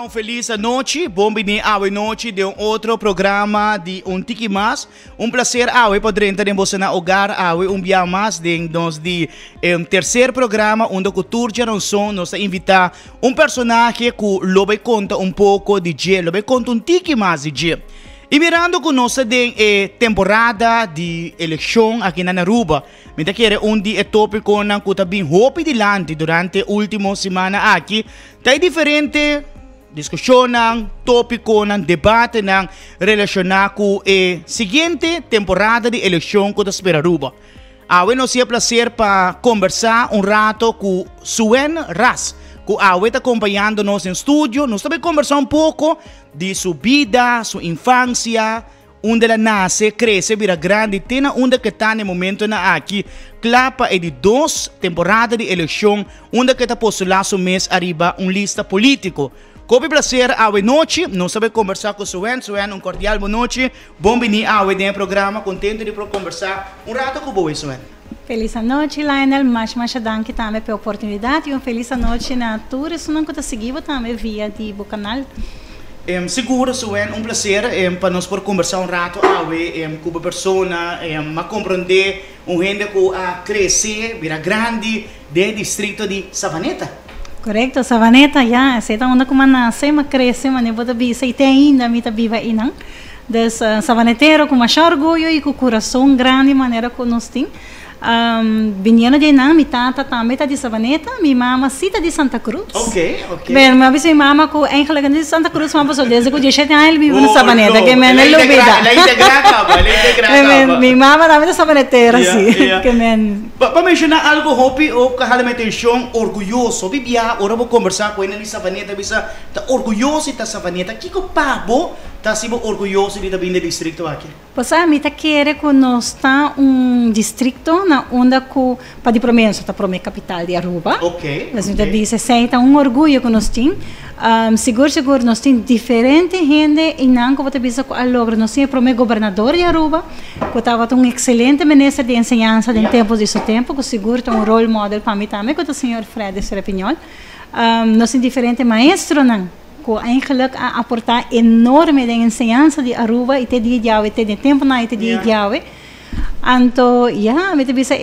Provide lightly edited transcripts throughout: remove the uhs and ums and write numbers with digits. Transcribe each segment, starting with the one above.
Olá, feliz noite. Bom-vindo à noite de outro programa de Tiki Mas. Prazer poder entrar em você na hogar dia mais de terceiro programa onde o Turja Ransom nos invita personagem que lo vai contar pouco de dia, lo vai contar Tiki Mas de dia. E mirando com nossa temporada de eleição aqui na Aruba, me quer dia tópico na que bem hope dilante durante a última semana aqui, tá diferente discussão, tópico, debate relacionado com a seguinte temporada de eleição que espera Aruba. Hoje nos é prazer para conversar rato com Sue-Ann Ras, que está acompanhando-nos em estúdio. Nós vamos conversar pouco de sua vida, sua infância, onde ela nasce, cresce, vira grande, tem onde que está no momento aqui. Clapa é de 2 temporadas de eleição, onde que está postular seu mês arriba lista político. Com prazer, hoje noite, nós vamos conversar com Sue-Ann. Sue-Ann, cordial boa noite. Bom-vindo hoje no programa, contente de conversar rato com você, Sue-Ann. Feliz noite, Lionel. Mais danke também pela oportunidade e feliz noite na tour. Isso não está seguindo também via do canal. Seguro, Sue-Ann, prazer para nós por conversar rato com a pessoa, a compreender gente que cresce, vira grande, do distrito de Savaneta. Correto, Savaneta, já. Sei tá onde como nasce, mas cresce, mas não pode vir. Sei tem ainda, me tá viva aí não. Des savanetero com mais orgulho e com coração grande, maneira que nós temos. Vinhando de nã, minha tata também tá de Savaneta, minha mama cita de Santa Cruz. Ok. Bem, mas minha mama com enxergando de Santa Cruz, uma pessoa desde que 17 anos vive na Savaneta, que men é lubida. Ela integrava. Minha mama também é savanetera, assim. Que men. Para mencionar algo, hopi ou kahal me atenção, orgulhoso. Bibia, ora vou conversar com ele na Savaneta, bisa tá orgulhoso da Savaneta. Que pabo tá sibo orgulhoso de vir do distrito aqui. Pois a mim tá querer que nós está distrito na onda que para prometer está para capital de Aruba. Ok. Mas me diz assim, tá orgulho que nós tem. Seguro nós tem diferente gente e não que você bisa que logra nós tem para governador de Aruba, que estava excelente ministro de enseñanza em tempos de seu tempo, que seguro tem role model para mim também, que o senhor Fred Serapinhol. Nós tem diferente maestro não. Que eigenlijk aportar enorme de enseñanza de Aruba e te dia te de tempo na te dia anto me te bisa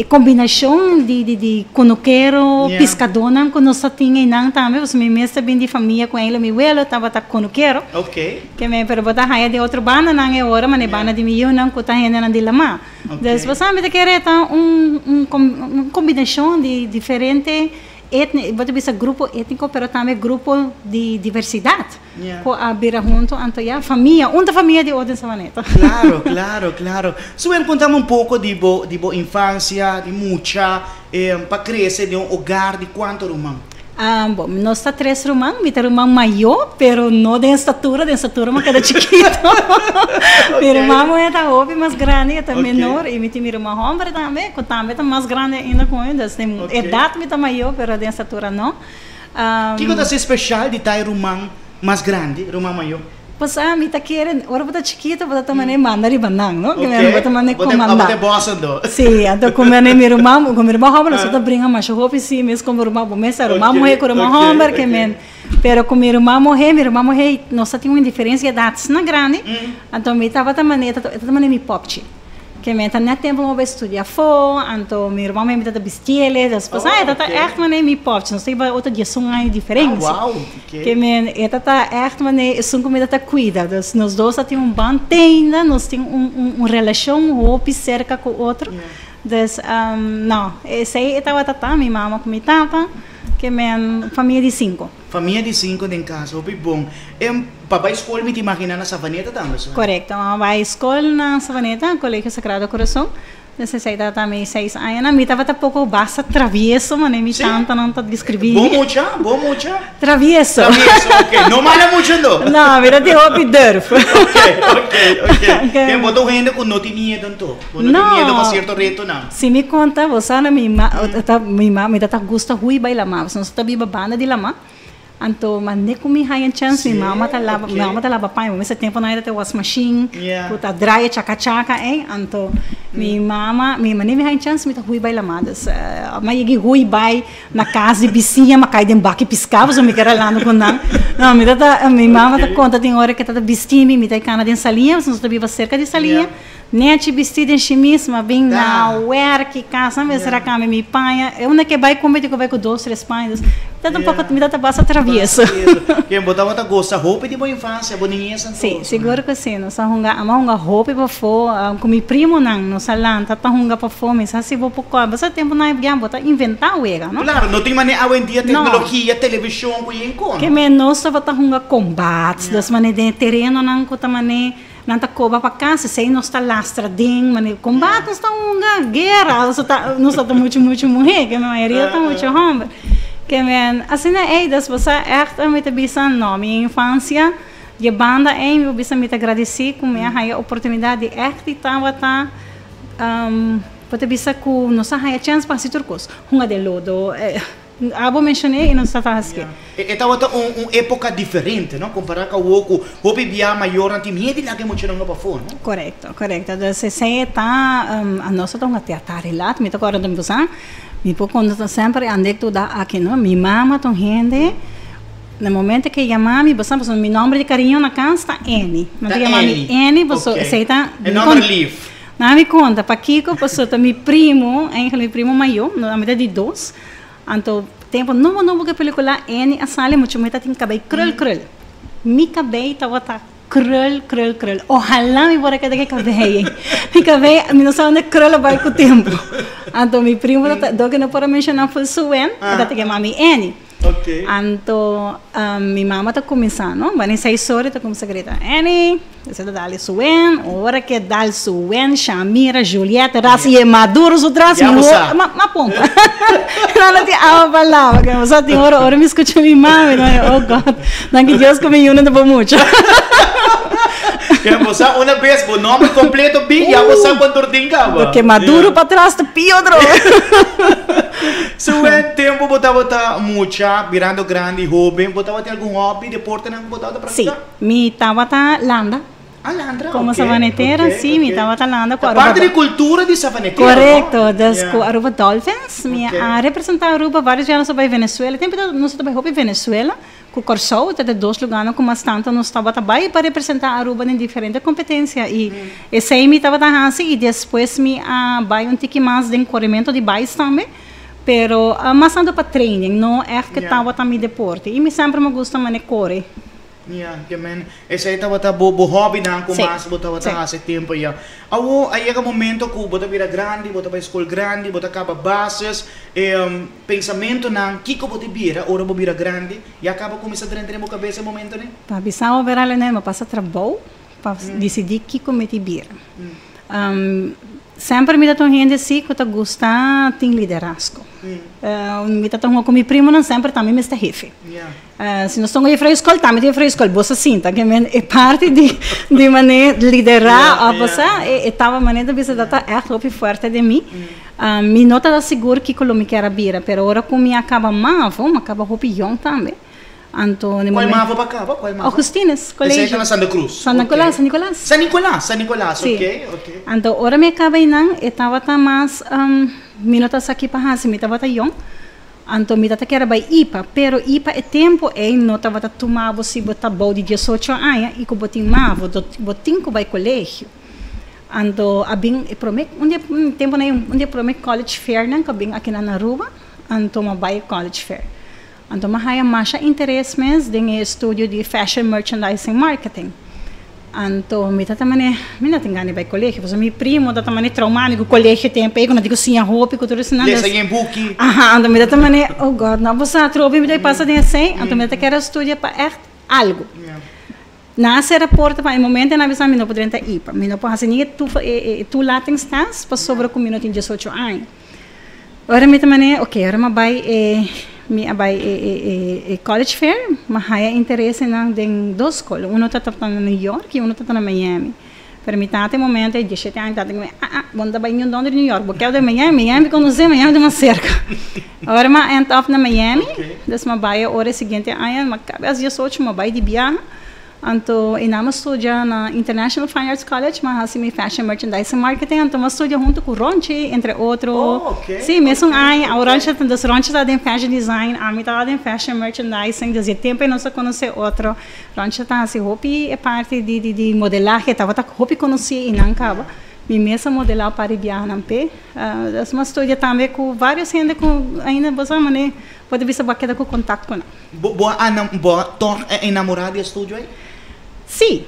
combinação de conoquero pescadona que nós tinha e não também os meus mestre bem de família com ele meu abuelo tava conoquero que me pero botar raia de outro banda não é hora mas banda de milhão não que tá renda de lama depois me te querer tá combinação de diferente pode ser grupo étnico, mas também grupo de diversidade. Com a beira junto, então família, uma família de outra Savaneta. Claro. Sue-Ann, contamos pouco de boa infância, de muita, para crescer de hogar, de quanto irmão? Bom, nós temos 3 irmãos, meu irmão maior, pero não de estatura mas cada chiquito. Meu irmão é mais grande, é menor, e meu irmão homem também, que também é mais grande ainda com ele, tem idade muito maior, pero de estatura não. O que é especial de ter irmão mais grande, irmão maior? Pois me tá querendo, ora bota chiquita, bota também manda de banang, não? Que me bota também comandar. Bota bossa do. Sim, então como meu irmão homem, nós só brinca mais o hopi sim, mesmo como irmão, mas irmão morrer com irmão homem, que men. Pero com meu irmão morrer, nós só tinha uma diferença de idades na grande. Então me tava também me popchi. Que me tá net tempo om estudar fora, então meu irmão me dá bestiele, depois tá echt me pop, nós tem outra dia sonhar diferente. Que me tá echt são como me cuida, nós dois temos band tenda, nós tem relação hope cerca com outro. Des não, esse aí estava minha mama com minha tata, que me família de 5. Família de 5 em casa, hope bom. Para a escola, me imagina na Savaneta também? Correto, vai à escola na Savaneta, Colégio Sagrado Coração. Necessita também 6 anos. Me estava um pouco basta travieso, mas me tanta não está descrevendo. Bom mucha? Travieso, ok. Não mala muito, não? Não, mira de hobby durf. Ok. Tem botou gente que não tem medo, então? Não tem medo para certo reto, não? Se me conta, você na minha mãe me dá gosto de ir lá, mas não está viva banda de lá. Então, mas nem com minha chance, minha mama tá lava pai, mas esse tempo não era ter wash machine, puta dryer chaca, então minha mama nem me tem chance, me tá hui bai lamadas. Mas eu hui bai na casa de vizinha, mas cai de embaque piscava, só me quer lá no condão. Não, minha mama tá conta tem hora que tá vestindo, me tá cana de salinha, você não está viva cerca de salinha. Nem a te vestir de chimis, mas bem na work, casa, mas será que me panha? Eu não que vai comer, que vai com 2, 3 pães. Então, um pouco me dá basta travessa. Quem botar outra gosta roupa de boa infância, boninha essa. Sim, seguro que sim. Nós uma roupa para fora, com meu primo não, no salão, tá hunga para fora, mas assim vou pouco, basta tempo não é bem, botar inventar o ega, não? Claro, não tem maneira hoje em dia tecnologia, televisão, que encontra. Que menos só botar hunga combates, das maneiras de terreno não com maneira não tá coba para casa, sei não está lastra ding, mas combate está uma guerra, não está muito mulher, que a maioria está muito homem. Que assim é das você echt met bisa no minha infância, de banda eu bisa me agradecer com minha a oportunidade de echt estava pode bisa com nossa a chance para se turcos, hunga de lodo. Abo mencionei e não está assim. Estava uma época diferente, não? Comparar com o hobby via maior antimiedo lá que muito não para fora, não? Correto. Então se está a nossa tá uma teatro lá, me toca agora de você. Me pô quando sempre andei tudo aqui, não? Minha mama tão gente. No momento que a mami, você sabe, meu nome de carinho na casa está Annie. Mas a mami Annie, você aceita? É nome livre. Não me conta, para Kiko, você tá meu primo maior, na medida de 2. Então, tempo novo que película N a sala muito tem cabelo krul. Mi cabelo tava krul. Ojalá me bora que de cabelo. Mi cabelo, me não sabe onde krul vai com o tempo. Então, meu primo do que não pode mencionar foi Sue-Ann, que é mami N. Okay. Então, minha mama está começando, vai nem 6 horas, está começando a gritar, Annie, você está dando Sue-Ann, hora que dá Sue-Ann, Shamira, Julieta, Ras e Maduro, o traço, uma pompa. Não tem a palavra, que você tem hora me escuta minha mama, oh God, não que Deus come uno de muito. Que você uma vez o nome completo bem, já você quando tinha. Porque Maduro para trás, tá pior. Sue-Ann, tempo botava mucha, virando grande, jovem, botava ter algum hobby, deporte não botava para praticar? Sim, me estava landa. Landra, como savanetera, sim, me estava landa com parte de cultura de savanetera. Correto, das com Aruba Dolphins, me a representar Aruba vários anos sobre Venezuela, tempo não se também hobby Venezuela, com Corsou, até 2 lugares com mais tanto não estava também para representar Aruba em diferentes competências e esse aí me estava assim e depois me vai Tiki Mas de corrimento de bais também. Pero mas ando para training, não é que estava também deporte. E me sempre me gusta mane correr. Esse aí estava bo hobby não com mas botava há tempo já. Aí é o momento que bota vira grande, bota para escola grande, bota acaba bases, pensamento não que bota vira, ora vira grande e acaba começar a entrar na cabeça momento né. Para bisão verá né, mas passa trabalho para decidir que comete vira. Sempre me dá tão gente assim que eu gosto de liderazgo. Me dá tão com meu primo não sempre também me está jefe. Se nós estamos aí para a escola, também tem para a escola. Você sinta que é parte de maneira de liderar a você. Estava maneira de você dar é muito forte de mim. Me nota da seguro que eu me quero vir, mas agora como me acaba mavo, me acaba roupinho também. Antônio. Qual mavo para cá? Qual mavo? Augustines, colégio. Esse é na Santa Cruz. San Nicolás, ok. Então, agora me acaba não, estava mais minutos aqui para assim, me estava young. Então, me estava querendo ir IPA, pero IPA é tempo não estava tomando se botar bom de 18 anos e que botin mavo, botin que vai colégio. Então, abing promet tempo um dia promet college fair não, que abing aqui na Aruba, então vai college fair. Então, eu mais interesse mesmo em estúdio de fashion merchandising marketing. Então, me não tem ganho de colégio, porque meu primo da também traumado com colégio tempo aí, quando digo sim a roupa, tudo isso não. Lesa em book. Então me também, oh God, não você trouxe me daí passa de assim, então me quero estudar para algo. Nasce a porta para o momento na visão me não poderia ir, me não pode assim tu lá tem estás para sobre com minuto em 18 anos. Agora me também, ok, agora me vai college fair, mas há interesse em 2 escolas. Um está em New York e um está em Miami. Para mim, até o momento, 17 anos, vamos dar banho de New York, porque eu de Miami, conhecer Miami de uma cerca. Agora, eu estou na Miami, depois eu vou a hora seguinte, às 18 eu vou de viagem, Então, eu estudia na International Fine Arts College, mas assim, Fashion Merchandising Marketing. Então, eu estudio junto com o Ronchi, entre outros. Oh, ok. Sim, mesmo aí, o Ronchi está em Fashion Design, a mim está em Fashion Merchandising, desde tempo eu não se conhece outro. Ronchi está assim, hopi é parte de modelagem, estava hopi conheci e não acaba. Minha mesa modelar para viajar na pé. Eu estudio também com vários gente com ainda você mané pode ver se baqueta com contato com. Boa, tô enamorada de estúdio aí? Sim,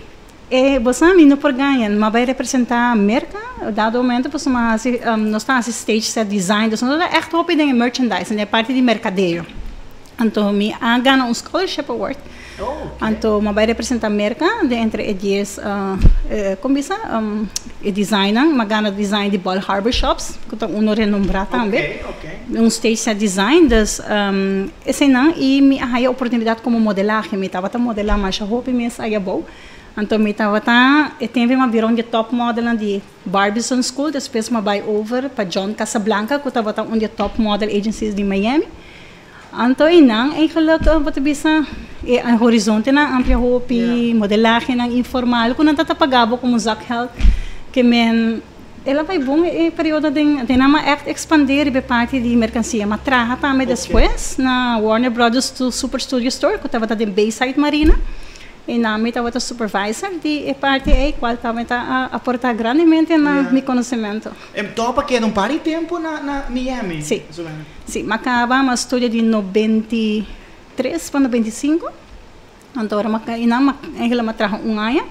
você não por ganhar, mas vai representar a marca, dado momento, você nós está assim stage set design, então é echt hoop em merchandising, é parte de mercadeio. Então, me ganha um scholarship award. Então, vai representar a marca entre 10, como isso, designer, mas ganha design de Ball Harbor Shops, que está renombrado também. Um stage set design, das, esse não, e me a oportunidade como modelagem, me estava a modelar mais roupa, mas aí é bom. Então, me estava teve uma virão de top model de Barbizon School, depois me vai over para John Casablanca, que estava um de top model agencies de Miami. Então, eigenlijk wat bisa ang horizonte na amplia hopi, modelagem na informal, kung natatapagabo como zakgeld, que men ela vai bom período de nama echt expandir e parte de mercancia, mas traha também depois na Warner Brothers Super Studio Store, que estava em Bayside Marina. E na minha estava supervisor de parte qual também está a aportar grandemente na meu conhecimento. Então, para que não pare tempo na Miami? Sim. Sim, mas acabamos estudo de 93 para 95. Então, eu me trago ano.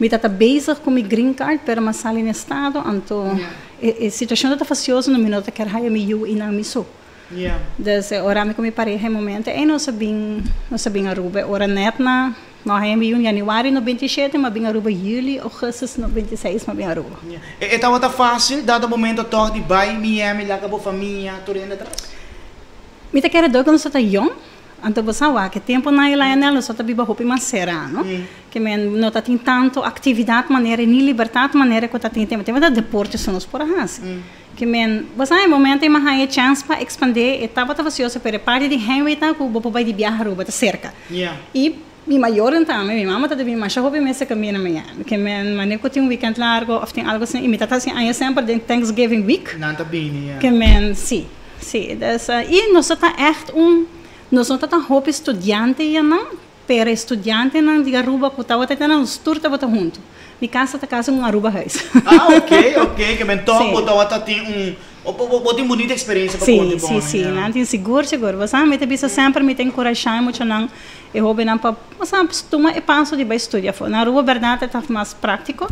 Eu estava bezig com meu green card, pero mas sali no estado. Então, a situação está faciosa no minuto que eu me e na miso. Dus ora com minha pareja momento, eu não sabia Aruba, ora net na nós em januário 97, mas bem Aruba julho, agosto 96, mas bem Aruba. Estava fácil, dado o momento toque de vai Miami, lá com a família, tudo indo atrás. Me te quero quando você está young, então você sabe que tempo na ilha nela só está viva roupa mais sereno, que não está tem tanto atividade maneira nem liberdade maneira que está tem tempo de deporte são os por arras. Que você em momento tem uma chance para expandir, estava facioso para parte de highway tá que o bobo vai de viajar Aruba tá cerca. E mi maior então, minha mama está de vir mais roupa mês que minha manhã, que maneira que tem weekend largo, ou tem algo assim, e me tá assim aí sempre de Thanksgiving week. Não tá bem, que sim, e nós está echt nós está roupa estudante e não, pero estudante não de Aruba que estava tendo uns tour estava junto. Minha casa casa Aruba house. Ok, que então botava tem tem bonita experiência para contar. Sim, não tem seguro. Você me tem sempre me tem encorajar muito não. Eu houve não para você costuma e passo de estudar. Na Aruba verdade está mais prático,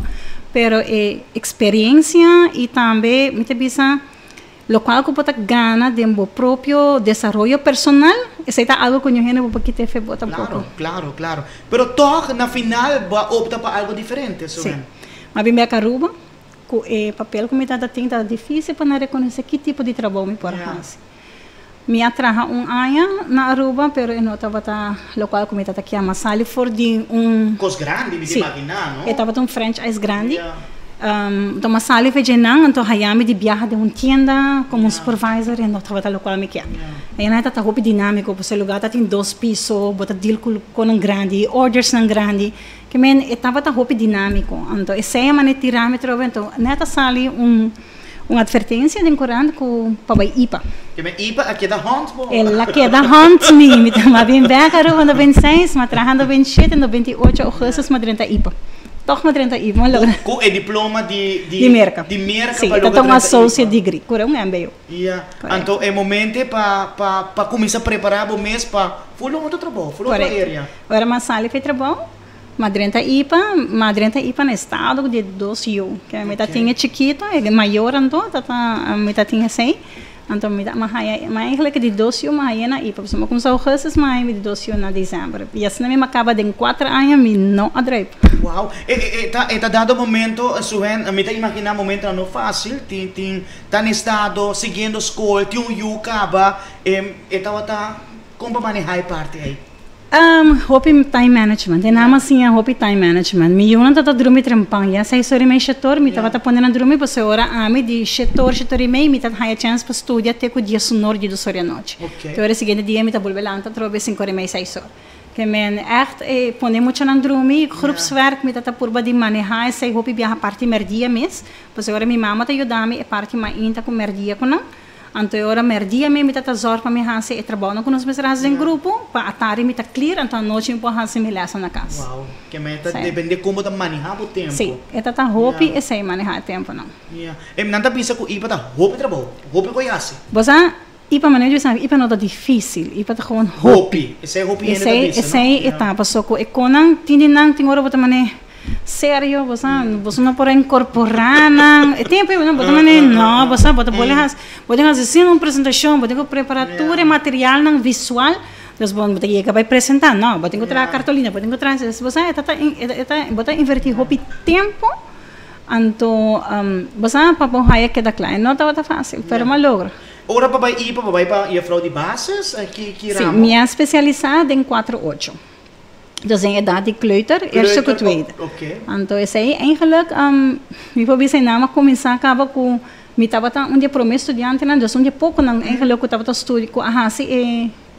pero experiência e também me tem local que pode ganhar de um próprio desenvolvimento personal, isso é algo que eu não vou ter feito tampoco. Claro. Pero toque na final vai optar para algo diferente, sim. Mas bem a Aruba, com o papel que me dá tinta difícil para reconhecer que tipo de trabalho me pode fazer. Me atraja ano na Aruba, pero eu não estava local que me dá aqui a Masali for de coisa grande, me imaginar, não? Eu estava um franchise grande. Então, uma sala fez então hayami de viajar de uma tienda como supervisor e não estava local me que. Aí não está roupa dinâmico, porque o lugar tem 2 pisos, bota deal com um grande, orders não grande, que men estava roupa dinâmico. Então, esse é maneira tirâmetro, então neta sali uma advertência de Coran com para IPA. Que men IPA aqui da Hunt, bo. Ela que da Hunt me tá bem caro no 26, mas trabajando 27, no 28 agosto, mas 30 IPA. Toch met 30 IPA, maar logra. Com o diploma de merca. De merca sim, para lograr. Sim, associate degree, cura MBA. Então é momento para começar a preparar o mês para fulano outro trabalho, fulano outra área. Agora mas sali fez trabalho, mas 30 IPA no estado de 2 anos, que a metade tinha chiquito, é maior então, a metade tinha 6. Então, mas que de 12 anos, mas na IPA, porque começou o curso, mas de 12 anos na dezembro. E assim, me acaba de 4 anos, me não adrei. Uau! Está dado momento, Sue-Ann, me está imaginando momento não fácil, tá no estado, seguindo a escola, tem acaba, está como manejar a parte aí? Hopi time management. E nama assim hopi time management. Mi yun tata drumi trampang ya. Sa isori may setor, mi tata ponen na drumi pa ora ami di setor e may mi tata haya chance pa studia te ko dia sonor di do sori noche. Te ora seguinte dia mi ta bulbelan ta trobe 5 e may sa isor. que men echt pone muito na drumi, groepswerk, me tata purba de manejar, sei hopi viaja parte merdia mes, pois agora minha mama tá ajudando-me, parte mais inta com merdia com não. Então agora merdia me tata zor para me hase e trabalho com os meus em grupo, para atari me tá clear, então noite me pode hase me lessa na casa. Wow, que men tá depende como tá manejar o tempo. Sim, é tata hopi e sei manejar o tempo não. Nanta pensa que ipa tá hopi trabalho, hopi conhece. Você ipa manejo sabe, ipa não tá difícil, ipa tá com hopi. Esse é hopi ainda bisa. Esse é etapa só que econan tindinan tingora bota mané sério, você não pode incorporar na tempo não bota mané não, você bota pode fazer uma apresentação, pode preparar tudo material não visual. Dus bom, que vai apresentar, não, pode encontrar cartolina, pode encontrar, você bota invertir hopi tempo. Então, você para bom aí que dá claro, não tá fácil, mas uma logra. Ora papai para ir fraude bases que sim, minha especializada em 4-8. Dus in idade kleuter, eerste of tweede. Okay. Então, esse aí, eigenlijk, me probeer zijn naam começar acaba com, me tava um dia promessa estudante, né? Dus um dia pouco, não, eigenlijk, eu tava estudando com a hasi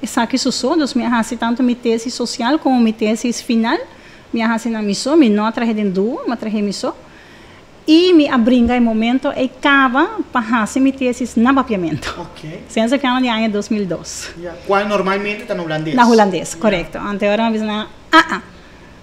e saque susso, dus minha hasi tanto minha tese social como minha tese final, minha hasi na miso, me não traje de duo, mas traje miso. E me abringa em momento e acaba para fazer minha tese na papiamento. Ok. Senza piano de ano 2002. Qual normalmente está no holandês? Na holandês, correto. Anteriormente,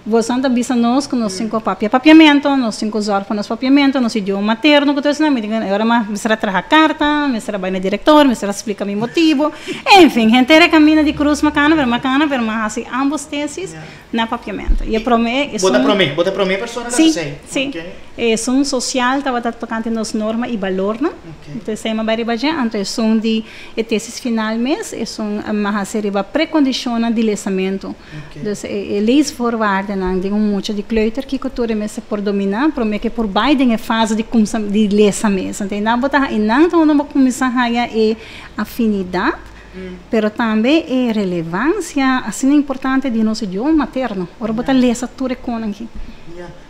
você anda bisa nós com nós 5 papiamento, nós 5 horas para nós papiamento, nós idioma materno, que tudo me diga, agora me será trazer carta, me será vai na diretor, me será explicar meu motivo, enfim, gente caminha de cruz macana, ver assim ambos teses na papiamento. E promete, bota promete pessoa sim, sim. É um social, estava tocando nas normas e valor, não? Então se é uma barriga, então são de teses final mês, é uma série de pré-condiciona de lesamento, então leis forward não tem muito de kleuter que cultura mesmo por dominar, promete que por Biden é fase de lesamento, então não botar e não vamos começar a é afinidade. Pero também é relevância assim importante de nosso idioma materno. Ora botar lesa tudo com aqui.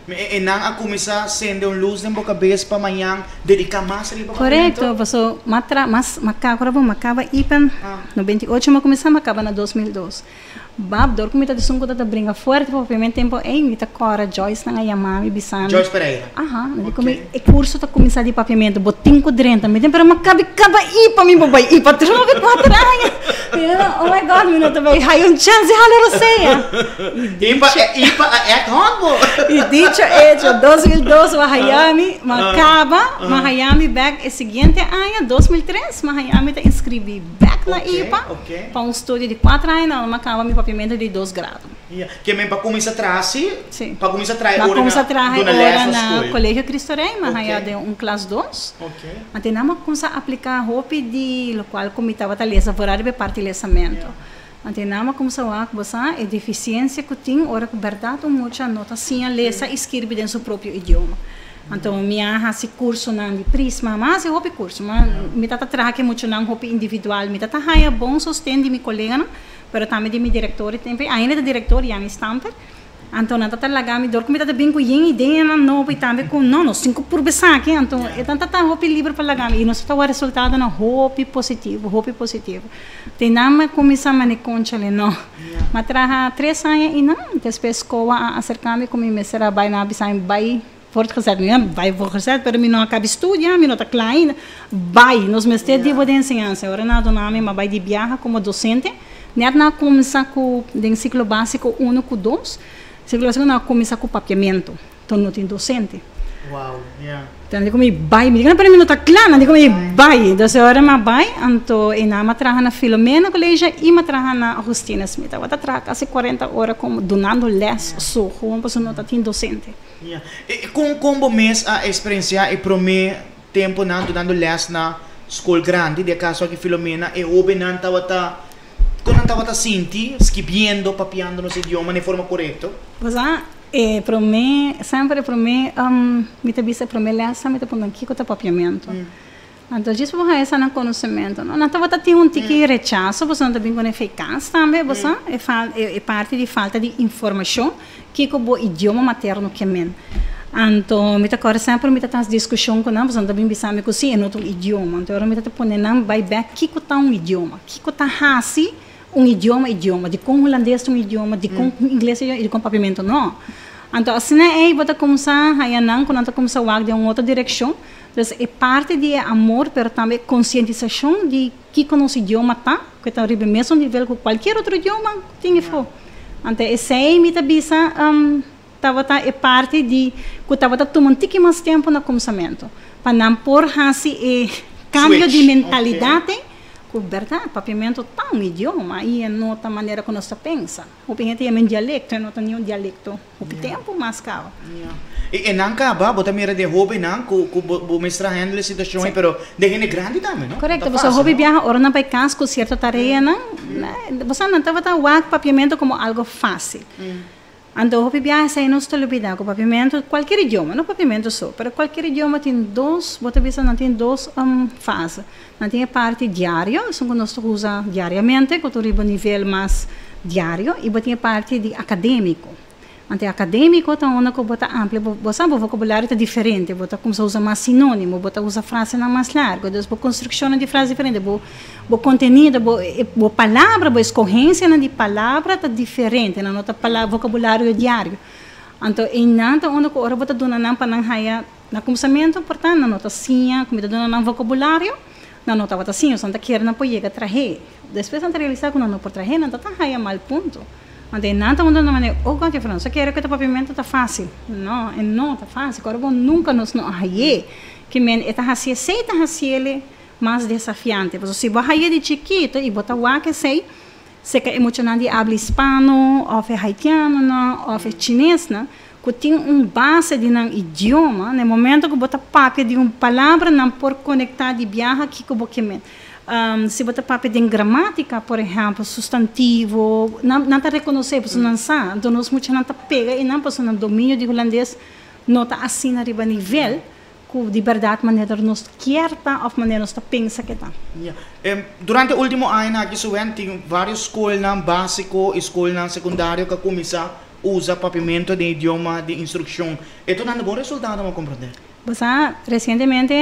E não a começar sendo luz na boca cabeça para amanhã dedicar mais ali para correto, você mas macaba ipan no 28 mas começar macaba na 2002. Bab dor comita de sungo da brinca forte propriamente tempo em mita cora Joyce na yamami bisana. Joyce Pereira. Aham, e curso tá começar de papiamento, botinco drenta, me tem para macaba ipa mi babai ipa trove 4 anos. Oh my god, me não também hai chance halero seia. Ipa é combo. E dicho hecho 2002 Miami, macaba, Miami back é seguinte ano 2003, Miami tá inscrevi back na IPA para estudo de 4 anos, macaba mi papiamento de 2 graus. Que mesmo para começar a trazer, para começar a trazer agora na Colégio Cristo Rei, mas aí de classe 2. Até não começar a aplicar roupa de local como estava a lesa fora de parte de lesamento. Até não começar a usar a deficiência que tem, ora que verdade muita nota sim a lesa escreve em seu próprio idioma. Então minha esse curso não de prisma, mas é roupa curso, mas me tá trazer muito não roupa individual, me tá há bom sustento de meu colega, mas também de meu diretor, ainda do diretor Jan Stamper. Então não tá lá me dor como tá bem com ideia não e também com não 5 por besaque, então é tanta roupa livre para lá e nós tá o resultado na roupa positivo. Tem não começar a me concha não. Mas traga 3 anos e não, depois escola acercar-me com me será vai na bisam vai voortgezet, vai voortgezet, pero mi não acaba estudar, mi não tá klein, vai, nós mestre de de ensinança, agora na doname, mas vai de viaja como docente, net na começar com de ciclo básico 1 com 2, ciclo básico na começar com papiamento, então não tem docente. Wow, Então digo me vai, me diga para mim não tá claro, digo me vai, então agora me vai, então e na trabalha na Filomena colégio e me trabalha na Agustina Smith, eu tá trabalhando quase 40 horas como donando les, só, como pessoa não tá tem docente. E como mês a experiência e prome tempo não dando les na escola grande, de caso aqui Filomena e o não tava quando tava senti, escrevendo, papiando no idioma de forma correta. Para mim, sempre para mim, me te visa para mim lessa, me te põe aqui com o papiamento. Então, isso é essa não conhecimento. Não estava tendo um tique rechaço, você não está bem com eficácia também, você é parte de falta de informação que o bom idioma materno que é. Então, me te corre sempre me te traz discussão com nós, você não está bem pensando que é outro idioma. Então, me te põe não vai back que tá um idioma, que tá hasi idioma, de com holandês um idioma, de com inglês e de com papiamento não. Então, assim é, bota começar a não, quando começar a de uma outra direção. Então, é parte de amor, mas também conscientização de que o nosso idioma está, que está no mesmo nível que qualquer outro idioma tem que for. Então, esse é me tabisa, é parte de que estava tomando Tiki mais tempo no começamento, para não pôr assim cambio de mentalidade. Verdade, papiamento tá um idioma e é outra maneira que nós pensa. O pensamento é um dialecto, é outro nenhum dialecto. O tempo mais caro. E não acaba, bota mira de hobby não, que mestra handle situação, pero de gente grande também, não? Correto, você hobby viaja, ora não vai casco certa tarefa, não? Você não estava o papiamento como algo fácil. Então, o hobby viaja é nosso olvidar, o papiamento, qualquer idioma, não papiamento só, mas qualquer idioma tem dois, bota vista, não tem dois fases. Não tem a parte diária, isso que nós usamos diariamente, que é o nível mais diário, e tem a parte de acadêmico. Então, acadêmico é onde você amplia, você o vocabulário é diferente, você começa a usar mais sinônimo, você usa frase mais larga, você construção de frase diferente, o conteúdo, a palavra, a escorrência de palavra é diferente, não é vocabulário diário. Então, em nada onde agora você dá não para não raia no começamento, portanto, não é assim, como você dá não vocabulário, não é assim, você não quer não pode chegar a trazer. Depois você realizar que não pode trazer, não está raia mal ponto. Então, nada onde não é, oh, que falando, só quero que o papiamento está fácil. Não está fácil. Agora, nunca nos não raia, que men está assim, sei está assim, mais desafiante. Porque se você raia de chiquito e botar o que sei que é emocionante de habla hispano, ou é haitiano, ou é chinês, que tem base de um idioma, no momento que você papia de uma palavra, não por conectar de viaja que você quer. Se você papia de gramática, por exemplo, substantivo, não está reconhecer, você não sabe, então nós muitos não está pega e não passa no domínio de holandês, não está assim arriba nível, que de verdade maneira nós quer ou maneira nós pensa que está. Durante o último ano aqui Sue-Ann tem várias escolas básico, escolas secundário que começam usa papiamento de idioma de instrução. E tu dando bom resultado, vamos compreender? Recentemente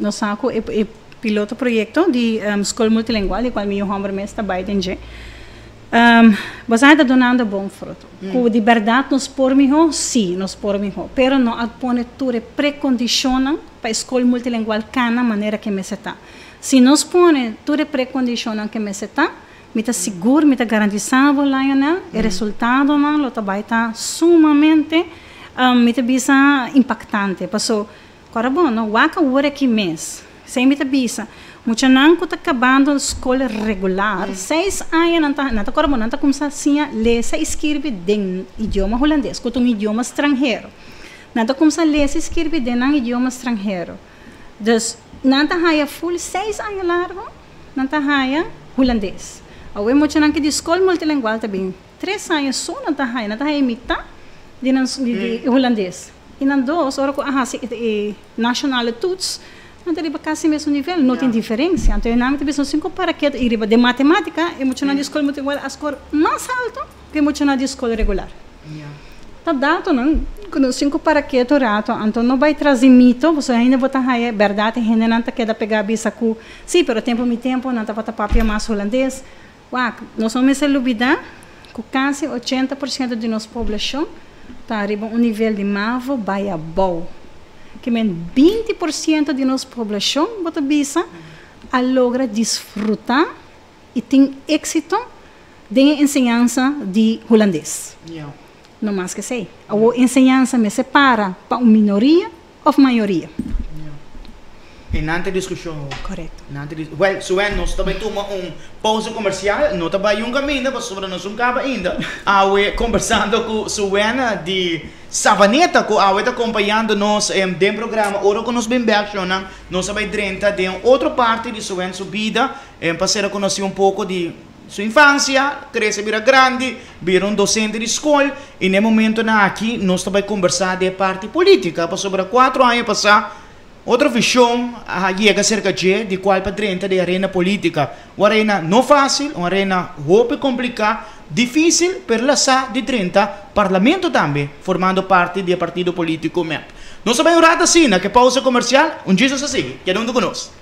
nós sacamos o piloto projeto de escola multilingual, o qual meu homem está baitendo. Você está dando bom fruto. De verdade, nós podemos, sim, nós podemos, pero não põe tudo pré-condicionam para a escola multilingual cana maneira que me está. Se nós põe tudo pré-condicionam que me está, me está seguro, me está garantizado lá, o resultado não, vai estar sumamente, me está impactante. Passou, agora bom, não, o hora que mês, sem me está bisa. Muita não está acabando a escola regular, 6 anos não está começando assim a ler e escrever em idioma holandês, que é um idioma estrangeiro. Não está começando a ler e escrever em idioma estrangeiro. Então, não está a full 6 anos largo, não está a holandês. Ao é muito que de escola multilingual também, 3 anos só não está a metade de holandês. E não 2, ora que nacional tuts, não tem quase mesmo nível, não tem diferença. Então, não tem 5 para que de matemática, é muito de escola multilingual, a score mais alto que muito de escola regular. Tá dado, não? Com 5 para que rato, então não vai trazer mito, você ainda vai estar aí, verdade, ainda não está querendo pegar a bisa com, sim, pero tempo, não está para papel mais holandês. Nós vamos se olvidar que quase 80% de nossa população está arriba um nível de mavo, baia, bom. Que 20% de nossa população bota bisa a logra desfrutar e tem êxito de ensinança de holandês. Não mais que sei. A ensinança me separa para uma minoria ou maioria. E não tem discussão. Correto. Well, Sue-Ann, nós também tomamos pausa comercial, não está bem caminho, mas sobre nós não acaba ainda. Conversando com Sue-Ann de Savaneta, que está acompanhando nós no programa, ora que nós bem reaccionamos, nós também drenta de outra parte de Sue-Ann, sua vida, para ser conhecer pouco de sua infância, cresce, vira grande, vira docente de escola, e no momento aqui, nós também conversar de parte política, para sobre 4 anos passar. Outra visão chega cerca de qual para 30 de arena política. Uma arena não fácil, uma arena muito complicada, difícil para lançar de 30 parlamento também, formando parte do partido político MEP. Nós sabemos rata assim, que pausa comercial, Jesus assim, que é conosco.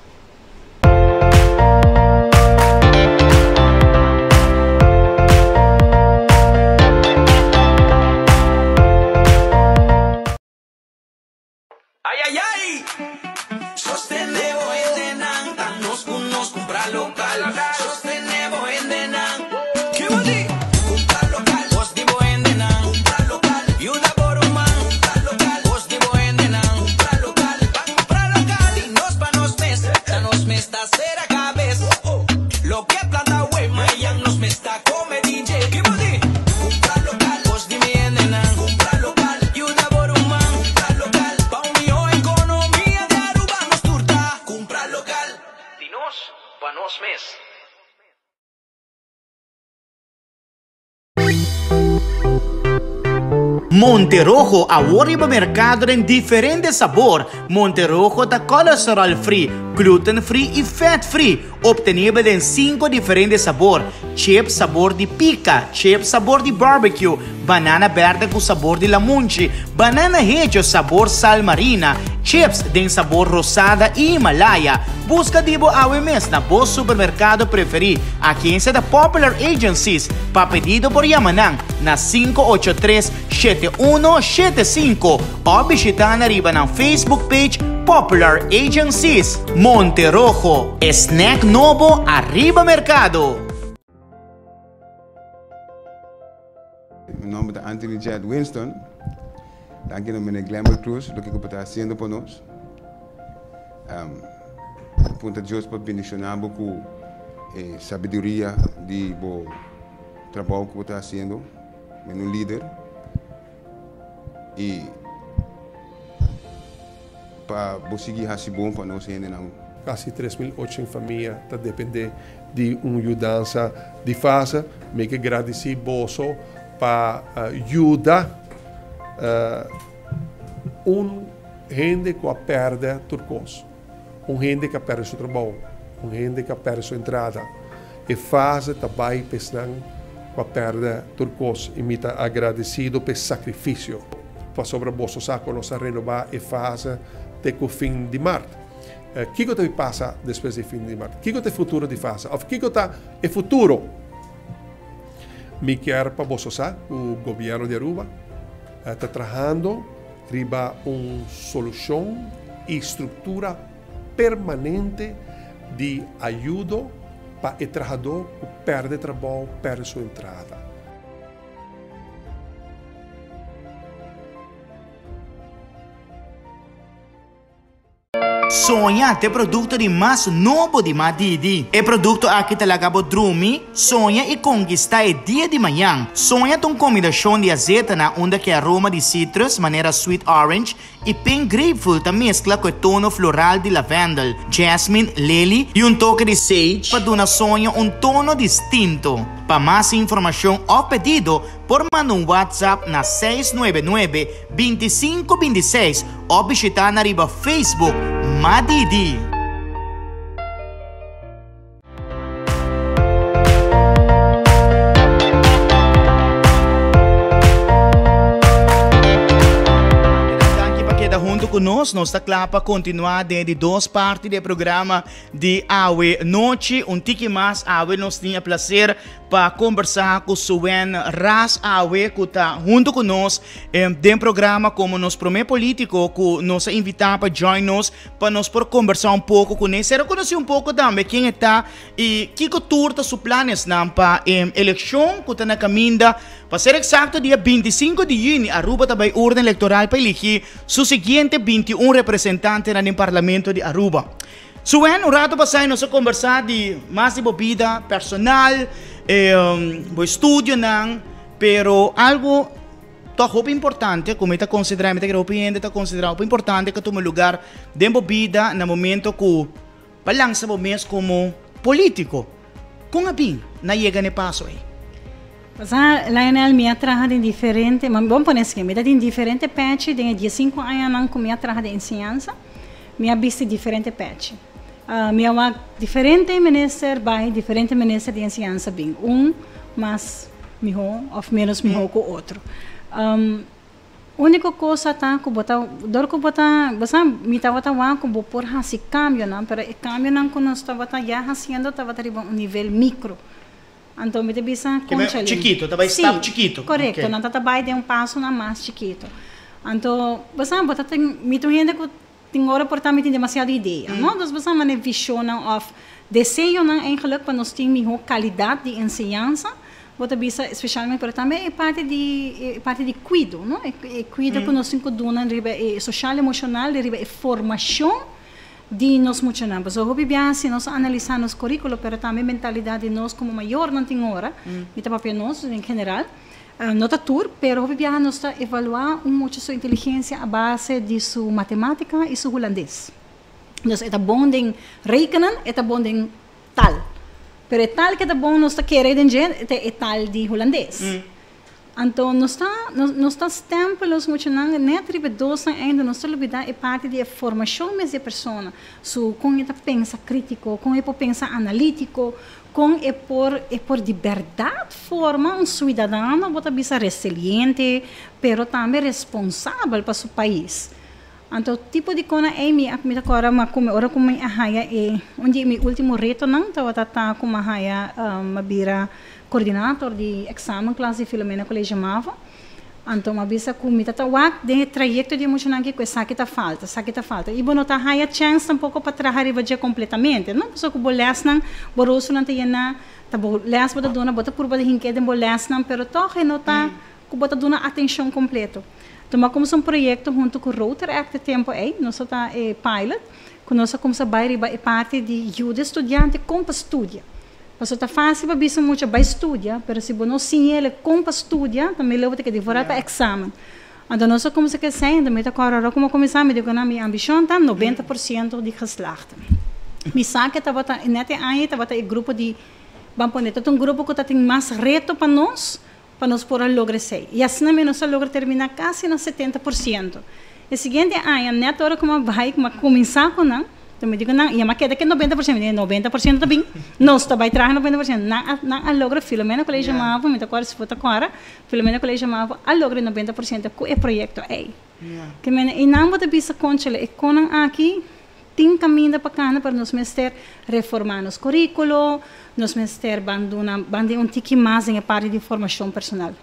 Monterrojo ahora mercado en diferentes sabor. Monterrojo está colesterol free, gluten free y fat free. Obtenible en 5 diferentes sabor. Chips sabor de pica, chips sabor de barbecue, banana verde con sabor de lamunchi, banana hecho sabor sal marina, chips de sabor rosada y Himalaya. Busca dibo awemes na vos supermercado preferido. Aquí en the Popular Agencies. Pa pedido por Yamanang na 583-7175 o visita na riba ng Facebook page Popular Agencies. Monterrojo, snack novo arriba mercado. Mi nombre es Anthony Chad Winston. Aquí en el Glamour Cruise, lo que está haciendo por nosotros. Punta Dios por bendicionar con sabiduría de trabajo que está haciendo, un líder. Y para seguir así bom para nosotros. Quase 3.800 famílias dependem de uma mudança de fase. Me que agradecer bolso para ajudar gente que perde turcos, gente que perde seu trabalho, gente que perde sua entrada. E faz também pensando que perde turcos e me está agradecido pelo sacrifício. Para sobre o bolso saco nós renovar e faz até o fim de março. O que passa depois do fim de março? O que é o futuro de fase? O que é o futuro? Me quero para você, o governo de Aruba está trabalhando para uma solução e estrutura permanente de ajuda para o trabalhador que perde trabalho, perde sua entrada. Sonha é produto de mais novo de Madidi. É produto aqui talaga bodrumi, sonha e conquista é dia de manhã. Sonha tem combinação de azeite na onda que aroma de citrus, maneira sweet orange, e pink grapefruit a mescla com tono floral de lavendel, jasmine, lily e toque de sage para dar sonha tono distinto. Para mais informação ou pedido, por mandar WhatsApp na 699-2526 ou visitar na riba Facebook Madidi. Junto conosco, nós estamos lá para continuar de duas partes do programa de Awe Noite, Tiki Mas. Awe nós tinha prazer para conversar com Sue-Ann Ras. Awe que está junto conosco de programa como nos promete político que nos invitar para join nos para nós por conversar pouco com ele. Será conhecer pouco também quem está e que turta seus planos para eleição que está na caminho. Para ser exato, dia 25 de junho, Aruba também ordem eleitoral para eleger seu seguinte 21 representantes no Parlamento de Aruba. Sue-Ann, rato passado nós conversar de mais de vida personal, o estudo, pero algo muito importante, como está considerado, está considerado importante que tome lugar dentro da vida no momento que balança mês como político. Com a bem, na chega no passo aí. Lionel, minha trabalha em diferente, vamos pôr assim, me dá em diferente patch, tem 15 anos que minha trabalha em ciência, minha vista diferente patch. Minha uma diferente minister by diferente minister de ciência bem, mais melhor ou menos melhor que o outro. Única coisa tá que botar, dor que botar, você me tava tão que vou por esse cambio, não, pero o cambio não que nós tava já fazendo, tava arriba nível micro. Então, me devia ser chiquito, estava estar chiquito. Correto, não está bem de passo na mais chiquito. Então, você tem muita gente que tem hora por também tem demasiada ideia, não? Então, você tem visão of desenho, não? Eigenlijk para nós ter melhor qualidade de ensinança, você bisa especialmente para também é parte de cuido, não? É cuido que nós temos que dar social emocional, de formação de nós funcionamos. So, se nós analisamos o currículo, mas também a mentalidade de nós como maior não tem hora, e também nós em geral, não está tudo, mas nós está evaluar muito sua inteligência a base de sua matemática e seu holandês. Então, é bom de rekenen, é bom de tal. Mas tal que é bom nós está querendo é tal de holandês. Então, nós estamos templos muito não atribuídos ainda nós olvidar é parte da formação mesmo da pessoa, com ele pensa crítico, com ele pensa analítico, com ele por de verdade forma cidadão, bota bisa resiliente, pero também responsável para seu país. Então, tipo de coisa é me agora como a raia é onde meu último reto não estava com a raia bira coordenador de exame classe Filomena Colégio Mava. Então, a bisa com tata wak de trajeto de emocional que sakita falta. E bom tá raia chance tampouco para trabalhar completamente, não? Só que bolas não, boroso não tem na, tá bolas bota dona bota curva de hinque de bolas não, pero toque não tá com bota dona atenção completo. Então, como um projeto junto com o Router Act tempo aí, nós tá pilot, que nós começa a parte de ajuda estudante com para estudia. Mas tá fácil para bisa muito para estudar, mas se não sim ele com para estudar, também leva que devorar para exame. Então nós começa que saindo, me tá agora como começar me digo na minha ambição tá 90% de geslaagd. Me sabe que tá nete aí tá o grupo de bamponeta, um grupo que tem mais reto para nós poder lograr isso. E assim nós logra terminar quase no 70%. E seguinte ano, neta hora como vai começar com não. Então, me digo, não, e a queda que é 90% também. Nós também traz 90%. Não logra Filomena Colégio Mava, me agora se for agora, Filomena Colégio Mava, logra 90% com o projeto aí. Que e não vou bisa conchele, e conan aqui tem caminho para cá para nós mestre reformar nos currículo, nós mestre bande Tiki Mas em a parte de formação personal.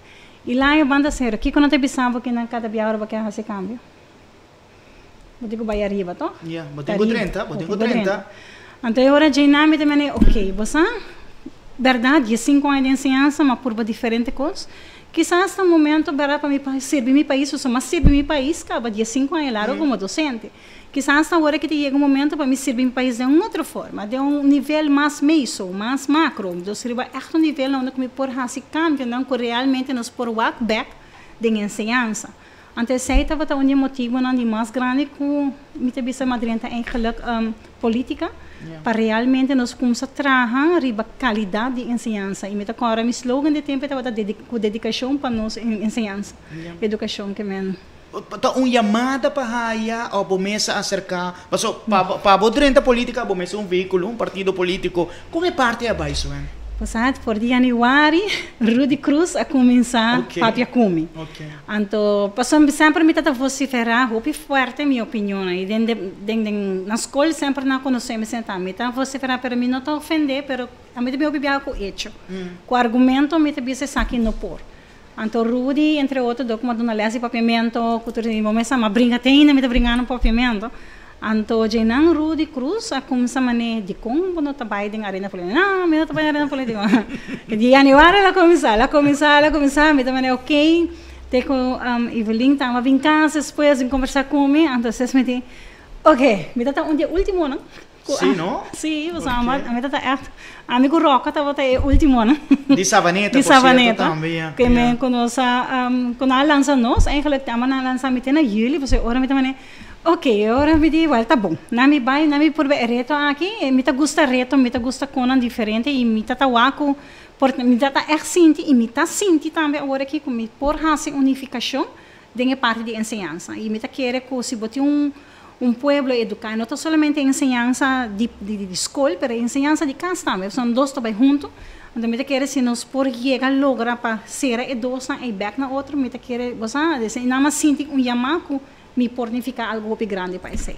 E lá eu banda ser, aqui quando eu pensava que na cada dia hora vai fazer cambio. Botigo vai arriba, to? Yeah, botigo 30. Então, agora já não me também, ok, você, verdade, 5 anos de ensinança, mas por diferente coisas, quizás no momento, para mim, servir meu país, mas servir meu país, acaba de 5 anos lá como docente. Quizás agora que chega um momento para me servir meu país de uma outra forma, de nível mais meso, mais macro, então seria um nível onde me por esse cambio, não que realmente nos por walk back de ensinança. Antes aí estava um motivo não de mais grande com me teve madrinha eigenlijk política para realmente nós começar a trabalhar riba qualidade de ensinança e me agora meu slogan de tempo estava com dedicação para nós ensinança, educação que men. Chamada para haya o bomesa acerca, para a política, bomesa veículo, veículo político, como é parte a Sue-Ann? Passado por januário, Rudy Cruz a começar a Piacumi. Então, passamos sempre me tenta vociferar, o forte minha opinião. E na escola sempre não conhecemos sentar, me tenta vociferar para mim não te ofender, pero a mim também obrigar com hecho. Com argumento me te bisa aqui no por. Então, Rudy, entre outros, como dona Lésia papiamento, cultura de momento, mas brinca tem, me te brincando papiamento. Então, já não Rudy Cruz, a começar a de como não trabalha em arena política. Não, me não trabalha em arena política. De januário ela começar, me também ok. Tem com Evelyn, estava em casa, depois em conversar comigo, então me disse, ok, me tá dia último, não? Sim, não? Sim, você me tá amigo Roca estava até último, não? De Savaneta, também. Que me conosco, quando ela lança nós, eigenlijk estava na lança me tem na julho, você ora me também ok, agora me diz, tá bom. Não me por reto aqui, me gusta reto, me gusta coisas diferentes e me tá waco, me tá senti e me tá senti também agora aqui com me por essa unificação de parte de ensinança e me tá querer que se bote pueblo educar, não somente ensinança de escola, mas ensinança de casa também, são dois também juntos. Então, me tá querer se nós por chegar logra para ser edosa e back na outro, me tá querer, você, não mais senti chamado mi pornifica algo più grande para isso.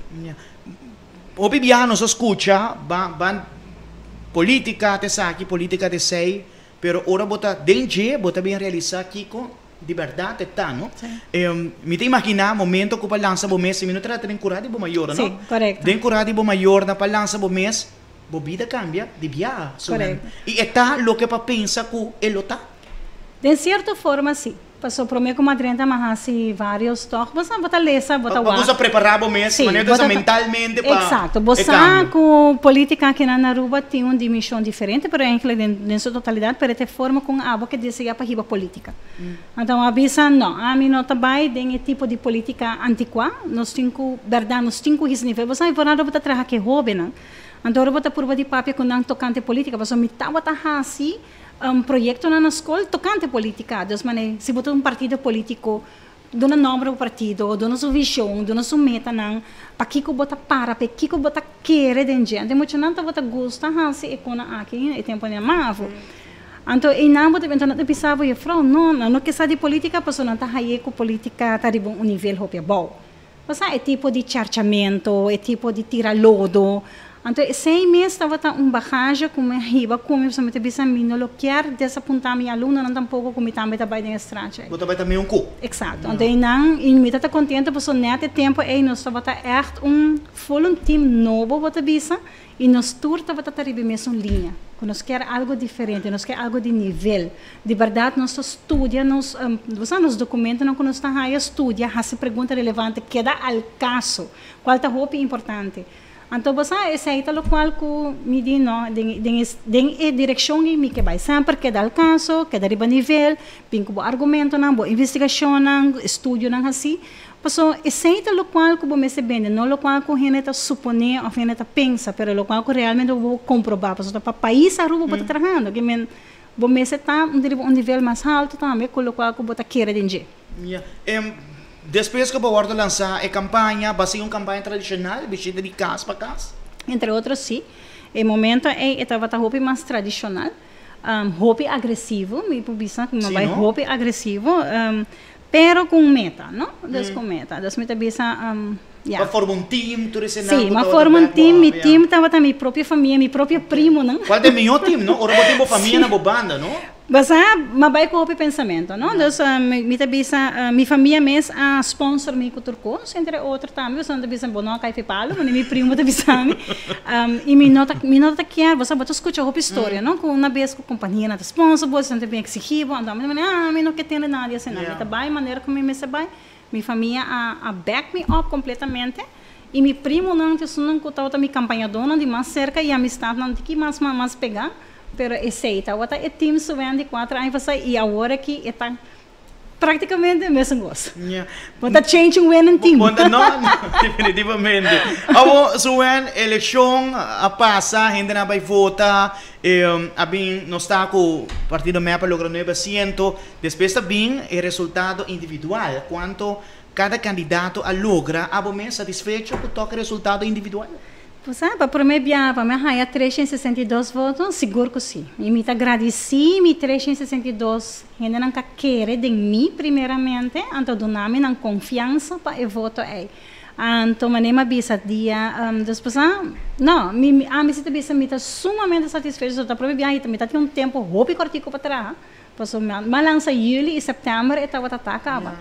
O bibiano so escucha, ban política te saki, política te sei, pero ora bota dengue, bota bem realizar aqui com de verdade tá, não? Me te imaginar momento que o lança bo mês, minuto era tem curado bo maior, não? Sim, correto. Den curado bo maior na lança bo mês, bo vida cambia de via, correto. E está lo que para pensa que ele tá. De certa forma, sim. Passou para mim como adrenta, mas assim, vários toques, você bota lesa, bota uau. Você preparar o mês, maneira mentalmente para. Exato, você com política aqui na Aruba tem uma dimensão diferente, pero em sua totalidade, para ter forma com a que deseja para a política. Então, avisa, não, a mim não trabalha em tipo de política antiqua, nós temos, verdade, nós temos esse nível, você vai lá, você trabalha que jovem, não? Então, eu vou por de papel com não tocante política, você me estava assim, proyecto na escola tocante política. Dus, se botar partido político, dona nome do partido, dona sua visão, dona sua meta, para que bota para que bota querer de gente. Muito não tá bota gosta, se é quando aqui é tempo de mavo. Então, e não bota então não pensava eu falo, não que sabe de política, pessoa não tá aí com política tá de um nível hopia bom. Mas é tipo de charchamento, é tipo de tirar lodo. Então, 6 meses estava bagagem como riba, como se me bisa não lo quer desapontar minha aluna, não tampouco como também trabalha na estrada. Você vai também cu. Exato. Então, não, e me tá contente porque nesse tempo aí nós estava echt full team novo bota bisa e nós tour estava terrible mesmo linha. Nós quer algo diferente, nós quer algo de nível. De verdade, nós estudia, nós documentos, nós está aí estudia, faz pergunta relevante, que dá ao caso, qual é o importante. Então, você aceita o qual me diz, não, tem direção que me que vai sempre, que dá o caso, que dá riba nível, pinco argumento, não, investigação, estudo, não assim. Então, aceita o qual que você se vende, não o qual que a gente supõe ou a gente pensa, mas o qual que realmente vou comprovar, porque para o país a rua está trabalhando, que você está um nível mais alto também, com o qual que você quer dinheiro. Depois que você lançar a campanha, vai ser uma campanha tradicional, vestida de casa para casa? Entre outros, sim. No momento, estava roupa mais tradicional, roupa agressivo, me publica que não vai roupa agressivo, pero com meta, não? Com meta. Das meta bisa, para formar um time, tudo isso. Sim, mas forma um time, meu time estava também minha própria família, meu próprio primo, não? Qual é o meu time, não? Ora, você tem família na banda, não? Mas vai com o pensamento, não? Minha família mesmo sponsor me com turcos, entre outros também, você não bisa bom, não cai palo, mas meu primo tá bisando, e me nota que você bota escuta a história, não? Com uma vez com a companhia na sponsor, você não tem bem exigido, então me não quer ter nada assim, não? Tá bem, maneira como me se vai, minha família back me up completamente. E meu primo não estava minha campanha dona de mais cerca e amistade não tem que mais pegar. Pero aceita, o time Sue-Ann de 4 anos e agora que está praticamente o mesmo gosto. Está changing winning team. Não, definitivamente. Sue-Ann, eleição a passa, a gente não vai votar, nós está com o partido MEA para lograr 9%, depois também o resultado individual, quanto cada candidato a logra, a você satisfeito com o resultado individual? Para mim, para mim, 362 votos, seguro que sim. E me agradeci, 362, ainda não quer de mim, primeiramente, então, doname não confiança para o voto aí. Então, me bisa dia, depois, não, me sinto bisa, me sumamente satisfeito, para mim, me tem tempo, roupa e cortico para trás, mas lança julho e setembro, e estava acaba.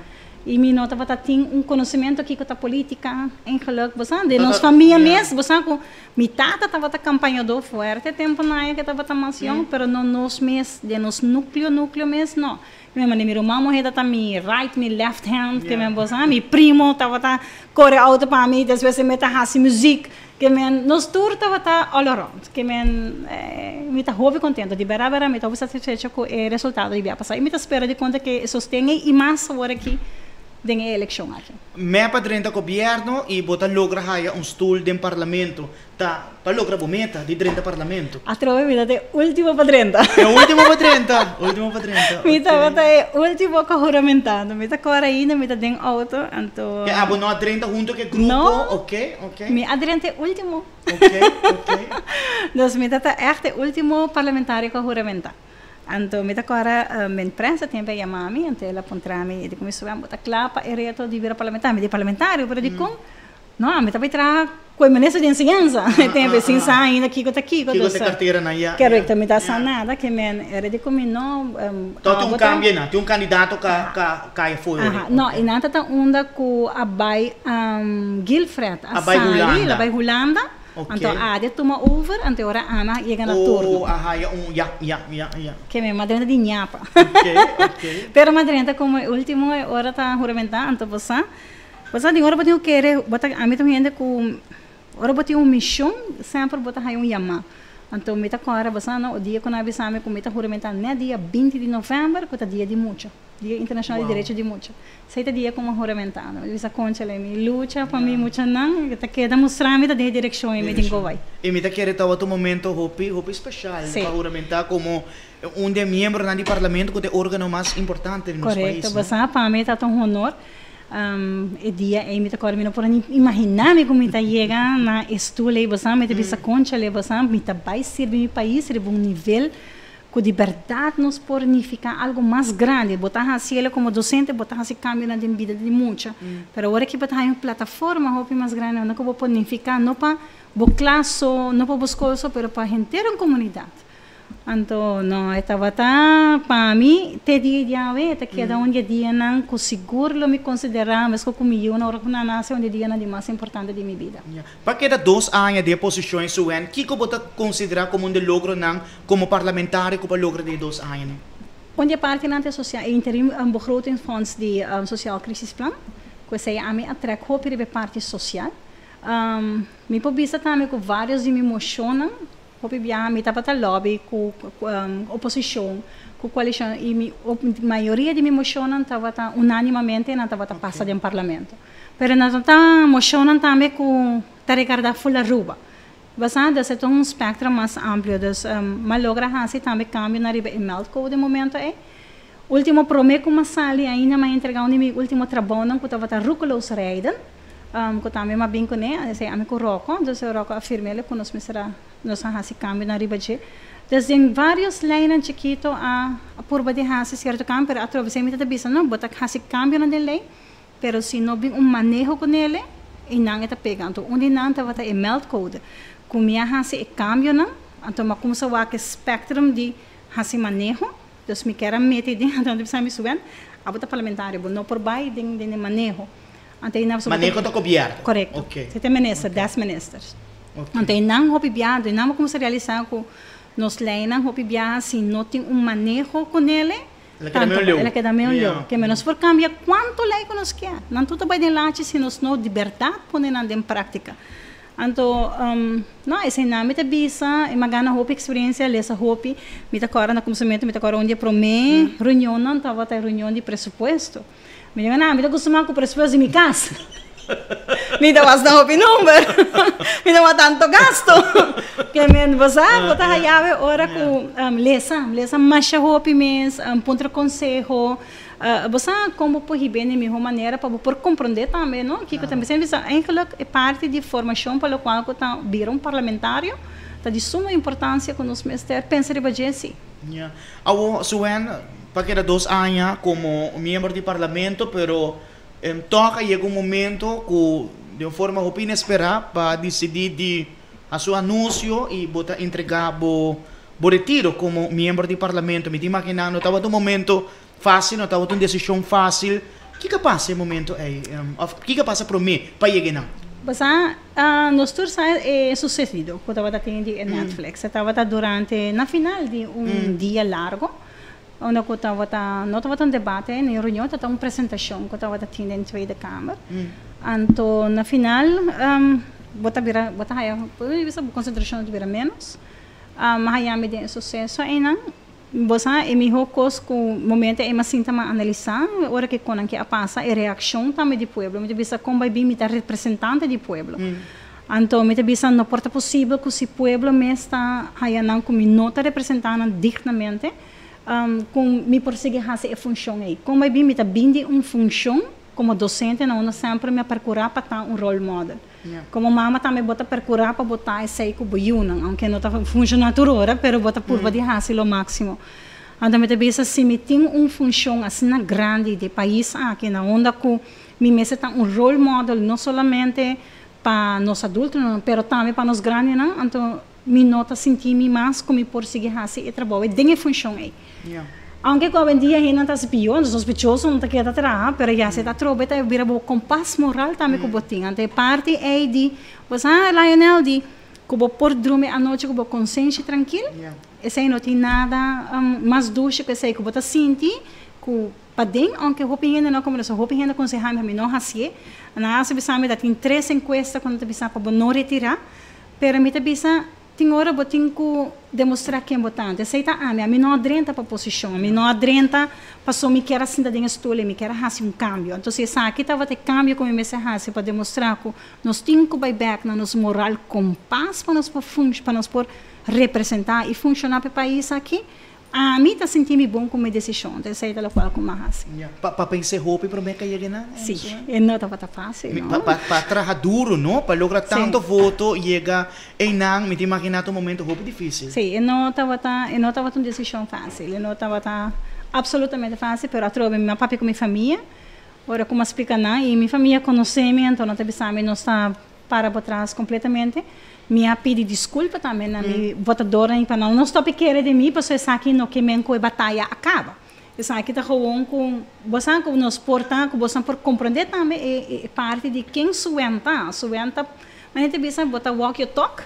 E me nota que tem conhecimento aqui com a política em geluk, de nossa família mesmo, minha tata estava campanhando forte tempo na que estava mansião, pero não nos mes de nos núcleo mesmo não. Meu irmão morreu também right, me left hand, que meu primo estava corre auto para mim, às vezes me tá assim música, que nos tour estava all around, que me tá houve contente, de verdade me estava satisfeito com o resultado de passar. E me espera de conta que sostenha e mais agora aqui de eleição aqui. Me padrinha governo e bota logra haya stool de parlamento, tá? Para logra meta de 30 parlamento. Atrove me dá último padrinha. É o último padrinha, último padrinha. Me tá último que juramentado, me tá agora ainda me tá den auto, então. Que abo não 30 junto que grupo, ok. Me adrente último. Ok. Então me tá echt último parlamentário que juramentar. Então, me agora, minha imprensa tem que chamar me, então ela apontar-me e começou a botar clapa e reto de vir parlamentar, me de parlamentário, pero de com, não, me também traz com a ministra de ensinança, tem que sim ainda aqui com aqui, com essa carteira na ia. Correto, me dá nada que me era de como não. Então tem cambio na, tem candidato que cai fora. Não, e nada tá onda com a Bay Gilfred, a Bay Holanda. Então, dia toma over, então ora ama chega na turno. Ya. Que me madrinha de nhapa. Ok. Pero madrinha como último hora tá juramentar, então você de hora botar querer, botar a mim também com hora botar missão, sempre botar aí yama. Então, mita agora, o dia que nós avisamos que mita juramentar não é dia 20 de novembro, que é dia de mucho, Dia Internacional de Direito de Mucho. Seita dia como juramentar, não? Bisa concha le mi lucha para mim mucho não, que queda mostrar mita de direção e mita go vai. E mita quer estar outro momento hopi especial para juramentar como um de membro do parlamento que é o órgão mais importante no nosso país. Correto, basta para mim tá um honor. E dia e mita agora não pode imaginar me como mita chega na estule basta mita bisa concha le basta mita vai servir mi país de um nível que de verdade nos pornifica algo mais grande, botar assim ele como docente, botar assim cambio na vida de muita. Pero agora que botar uma plataforma hopi mais grande, não que vou pornificar, não para bo classe, não para buscoso, pero para inteira comunidade. Então, não, estava para mim, te dia tá que é onde dia não, que seguro me considerar, mas que comigo na hora que não nasce, onde dia não é mais importante de minha vida. Para que 2 anos de posição em Sue-Ann, que você considera como um logro não, como parlamentário, como logro de 2 anos? Onde parte na social, interim begrotingsfonds de social crisisplan, que sei a mim atrek hoop de parte social. Me pobisa também com vários de me emocionam. Hopi biya mi tapata lobby com oposição, com coalição e a maioria de me emocionam tava unanimamente na tava passa de parlamento. Pero na tá emocionam também com tarecarda fulla ruba. Basada se um espectro mais amplo, das malogra hasi também cambio na riba email code de momento é. Último prometo uma sali ainda mais entregar o último trabalho que tava ruculos reiden. Que também me bem com né, sei amigo Rocco, então o Rocco afirma ele que nós será nós hasi cambio na riba de. Desde vários linhas chiquito a curva de hasi certo cambio, pero através de mita bisa não, bota hasi cambio na lei, pero se não bem manejo com ele, e não está pegando. Onde não estava a email code, com minha hasi cambio não, então mas como se o espectrum de hasi manejo, então me quero meter dentro onde precisa me subir, a bota parlamentar, não por baixo de manejo. Manejo do governo. Correto. Okay. Você tem ministros, 10 ministros. Okay. Então, não houve biado, não como se realizar com nos leis, não houve biado, se não tem manejo com ele, ela queda meio olhou. Que menos por cambiar quanto lei que nós quer. Não tudo vai de lá, se nós não de verdade põe em prática. Então, não, esse nome te bisa, e magana hope experiência, lesa hope, me tá agora na começamento, me tá agora onde promete, reunião não estava até reunião de pressuposto. Me diga, não, me dá acostumado com o pressuposto de minha casa. Me dá bastante hope número. Me dá tanto gasto. Que me você bota a chave ora com lesa mais hope mês, ponto conselho. Você como pode bem de melhor maneira para por compreender também, não? Que também sempre é parte de formação para o qual que tá vir parlamentário, tá de suma importância que nós mestres pensar de baixo assim. Sue-Ann, para que 2 anos como membro do parlamento, pero toca chega momento que de uma forma inesperada para decidir de a seu anúncio e botar entregar o retiro como membro do parlamento. Me imaginando, estava um momento fácil, não estava uma decisão fácil. O que passa no momento aí? O que passa para mim para chegar não? Basta, nós todos é sucedido, que estava tendo em Netflix. Estava durante na final de dia largo. Onde eu estava não estava um debate, na reunião estava uma apresentação que eu estava tendo em 2ª Câmara. Então, na final, bota a concentração de menos, mas aí me deu sucesso ainda. Você é melhor coisa que o momento é mais sintoma analisar, hora que quando que passa a reação também do povo, me bisa como vai vir me representante do povo. Então, me bisa não porta possível que se o povo me está aí não como não está representando dignamente. Com me perseguir fazer a função aí. Como eu me bindi uma função como docente, não sempre me procurar para estar role model. Como mama também bota procurar para botar esse que boiuna, aunque não está funcionando toda hora, pero bota por de fazer o máximo. Então me pensa se me tem uma função assim grande de país aqui na onda que me mesa está role model não somente para nós adultos, pero também para nós grandes, não? Então me nota sentir-me mais como por seguir fazer e trabalho de função aí. Aunque hoje em dia ainda está pior, sospechoso não está querendo atrás, mas já se está trobando e vira o compasso moral também que botinha. Então parte é de, você Lionel de que vou por dormir à noite com consciência tranquila. Esse aí não tem nada mais doce que sei que vou sentir que para dentro, aunque roupa ainda não como roupa ainda aconselhar me não fazer. Na asa bisa me tem 3 encuestas quando bisa para não retirar, pero me bisa tem hora eu tenho que demonstrar quem é votante. Sei tá, a mim não adrenta para posição, a mim não adrenta para só me quer assim da dentro estúdio, me quer fazer um cambio. Então se aqui tava ter cambio como me se hace para demonstrar que nós temos que back na nosso moral com paz para nós para nós por representar e funcionar para o país aqui. A mim tá sentindo bom com minha decisão, então sei da qual como hace. Para pensar roupa e para mim que na. Sim, não estava fácil. Para trabalhar duro, não? Para lograr tanto voto, chega em não, me imaginar um momento roupa difícil. Sim, não estava uma decisão fácil, não estava absolutamente fácil, mas eu trouxe meu papai com minha família, agora como explica não, e minha família conhece-me, então não teve sabe, não está para trás completamente. Minha pedi desculpa também na minha votadora para não estou pequena de mim, porque isso aqui não que a batalha acaba. Isso aqui está com você que nos porta, que você por compreender também é parte de quem Sue-Ann tá. Sue-Ann tá, mas a gente pensa botar walk your talk.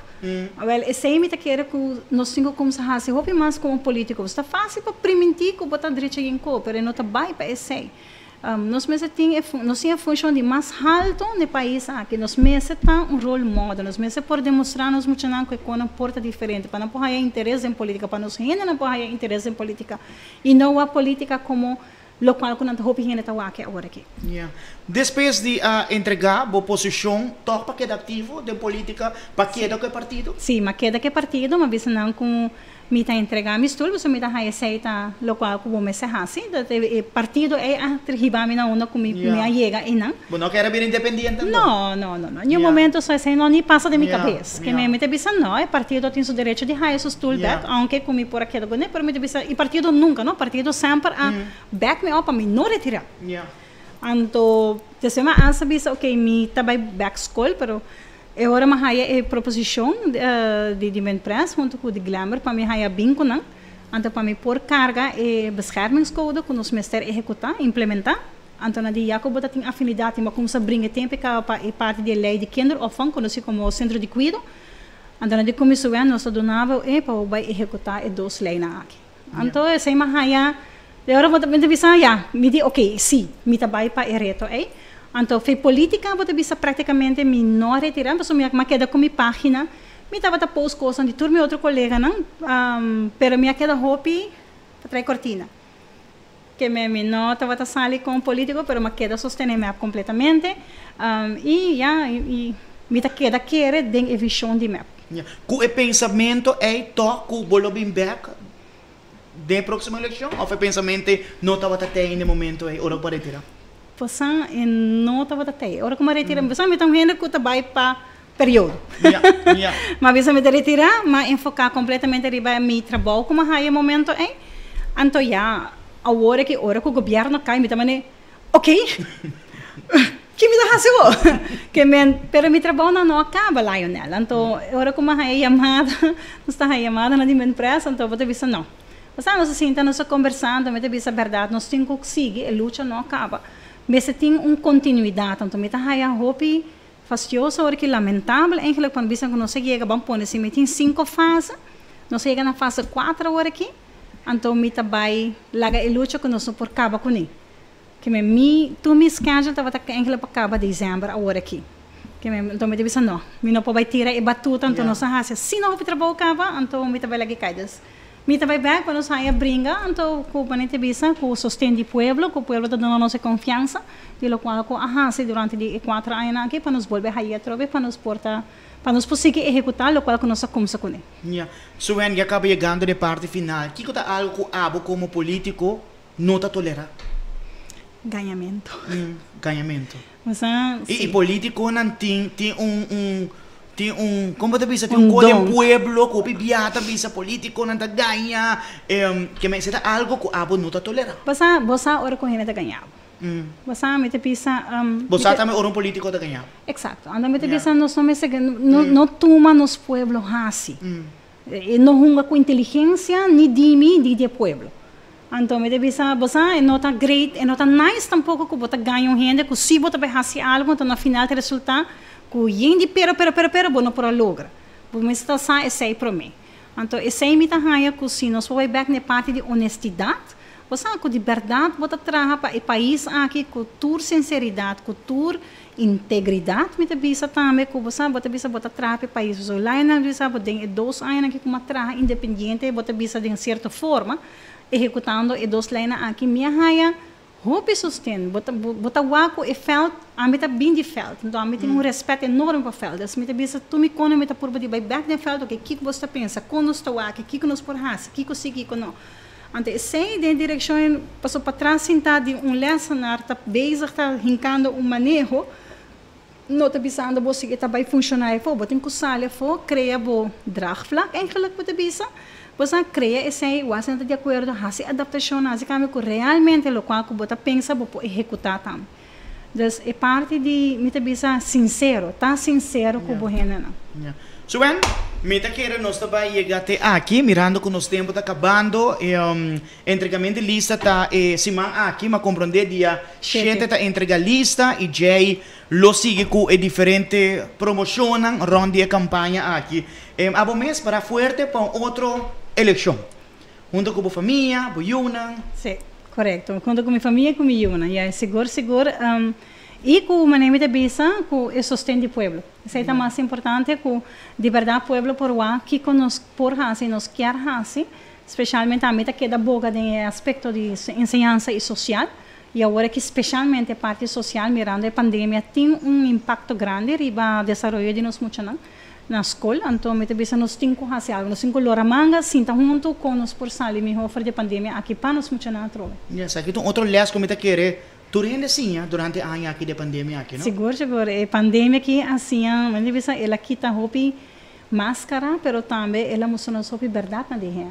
Well, esse aí me tá querendo que nós temos como se fazer, roupa mais como político, está fácil para permitir que botar direito em corpo, mas não tá bem para esse. Nós mesmos temos a função de mais alto no país aqui. Nós mesmos temos um role model. Nós mesmos por demonstrar nos muito que com uma porta diferente. Para não pôr interesse em política, para nós ainda não pôr interesse em política. E não a política como o qual que nós hope está aqui agora aqui. Depois de entregar a posição, toca para cada ativo de política, para cada partido? Sim, para cada partido, mas não com me está entregar mis tudo, você me está receita local como me se hace, o partido é a tribami na onda como me chega e não. Não quer vir independente? Não. Em um momento só assim não nem passa de minha cabeça. Que me te bisa não, o partido tem o direito de hire seus tool back, aunque como por aqui agora, pero me te bisa, o partido nunca, não, o partido sempre a back me up para me não retirar. Então, desde uma ansa bisa, ok, me tá by back school, pero agora me haya a proposição de minha empresa junto com o de Glamour para me haya binco não, então para me pôr carga e beschermingscode que nós mestre executar, implementar, então na dia que eu tenho afinidade, mas como se brinca tempo para parte da lei de kinderopvang, conhecido como centro de cuidado, então na dia como isso é nós donava e para o vai executar e duas leis na aqui. Então essa é me haya, agora vou me dizer me diz ok, sim, me trabalho para o reto então, foi política, vou bisa praticamente me não retirar, mas me queda com minha página, me estava a pôr coisas de turma e outro colega, não? Pero me queda roupa para trazer cortina. Que me não estava a sair com político, pero me queda sostener-me completamente. E me queda querer de visão de map. O pensamento é toque o bolo bem back da próxima eleição? Ou o pensamento não estava até no momento aí, ou para retirar? Você não estava até. Agora como retira, você me está vendo que vai para período. Mas você me retirar, mas enfocar completamente em meu trabalho como é o momento é. Então a hora que o governo cai, me também ok. Que me dá razão. Que pero meu trabalho não acaba lá, Lionel. Então agora como é chamada, está a chamada na minha empresa, então vou te dizer não. Você não se senta, nós conversando, me te dizer a verdade, nós temos que seguir, a luta não acaba. Mas tem uma continuidade, então me está a roupa fastidiosa, hora que lamentável, eigenlijk quando você não chega, vamos pôr assim, me tem 5 fases, não chega na fase 4 hora aqui, então me está vai larga a luta que nós por acaba com ele. Que me schedule estava eigenlijk para acabar dezembro a hora aqui. Que então me diz não, me não pode tirar e batuta, então nós hace, se não o trabalho acaba, então me está vai larga caidas. Me também back para nós sair brinca, então com a gente visa com o sustento do pueblo, que o pueblo está dando nossa confiança, de lo qual com a se durante 4 anos aqui para nos volver aí a trobe, para nos portar, para nos conseguir executar, lo qual que nós começa com ele. Sue-Ann, já acaba chegando na parte final. Que é algo que abo como político não está tolerando? Ganhamento. Ganhamento. E político não tem como te bisa, tem um código pueblo, que pibiata, bisa político, não ganha, que me será algo que abo não tolera. Você ora com ele ganhar. Você me te bisa. Você também ora político da ganhar. Exato. Anda me te bisa nós não toma nos pueblo assim. Não hunga com inteligência ni dimi de pueblo. Então me te bisa, você não tá great, não tá nice tampouco que você ganha gente, que se você vai fazer algo, então no final te resulta que gente pero não para logra. Mas está só esse para mim. Então esse me tá raia que se nós vai back na parte de honestidade, você que de verdade você traga para o país aqui cultura sinceridade, cultura integridade, me bisa também, que você bisa bota trape país, so lá na bisa tem 2 anos que como trabalho independente, bota bisa de certa forma, executando e 2 lines aqui minha raia, hope sustento, bota waco e felt, a mim tá bem de felt, então a mim tem respeito enorme para felt, das me bisa tu me quando me tá por de back de felt, o que você pensa, quando estou aqui, que nos por raça, que consegui não. Ante sei de direção passou para trás sentar de lecionar tá bezig tá rincando manejo não tá pensando você que tá vai funcionar for botem com sala for cria bo draagvlak eigenlijk wat bisa você cria esse was não tá de acordo hasi adaptação hasi kami ko realmente lo qual ko bota pensa bo executar tam das é parte de me tá bisa sincero tá sincero com bo rena Sue-Ann, mita querer nós também chegar aqui, mirando que nosso tempo está acabando, e entregamento de lista está semana aqui, mas compreender dia 7 está entregar lista e já lo sigue com diferente promocionam ronda de campanha aqui. Abo mês para fuerte para outra eleição, junto com a família, com Yuna. Sim, correto. Junto com minha família e com minha Yuna, é seguro. E com o manejo de bisa, com o sustento do povo. Isso é o mais importante, com de verdade o povo por lá, que nos por hasi, nos quer hasi, especialmente a meta que da boga de aspecto de ensinança e social, e agora que especialmente a parte social, mirando a pandemia, tem impacto grande riba o desenvolvimento de nós muitos na escola, então a meta bisa nos tem que hasi algo, nos tem que loramanga, sinta junto com nos por sali, me oferece a pandemia aqui para nos muitos na troca. Yes, aqui tem outro lés que meta querer. Durante assim, durante a ano aqui da pandemia aqui, não? Seguro. A pandemia aqui assim, ela quita roupa máscara, mas também ela mostra nossa verdade na gente.